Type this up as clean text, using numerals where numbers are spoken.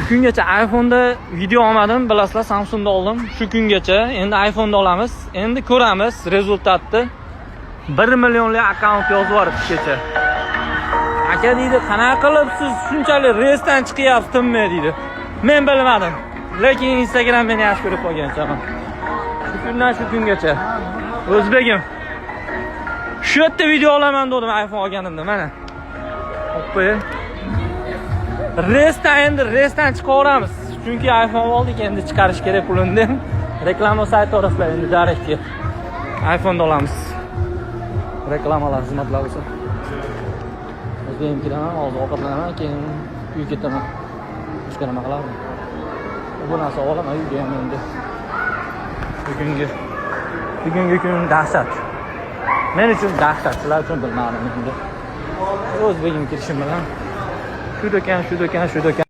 kungacha iPhone'da video olmadim, bilasizlar, Samsungda oldim. Shu kungacha endi iPhone'da olamiz. Endi ko'ramiz rezultatni. 1 millionlik akkaunt yozib yuboribdi kecha. Aka deydi, qanaqa qilib siz shunchalik reysdan chiqyapsizmi deydi. Men bilmadim. Lekin Instagram meni yaxshi ko'rib qolganchaman. Shu kundan shu kungacha. O'zbegim. Shu yerda video olaman dedim iPhone olganimda, mana. Hoppa. Reysdan chiqaveramiz. Chunki iPhone oldik, endi chiqarish kerak pulini. Reklama sayti orasida endi direktga iPhone olamiz. Reklamalar xizmatlar bo'lsa. O'zim kiraman, hozir ovqatlanaman, keyin uyga ketaman. Boshqa nima qilaman? Bu narsa olaman uyga ham endi. Bugungi kun dahshat. Men uchun dahshat, sizlar uchun bilmadim endi. O'zbegim kirishim bilan shu do'kon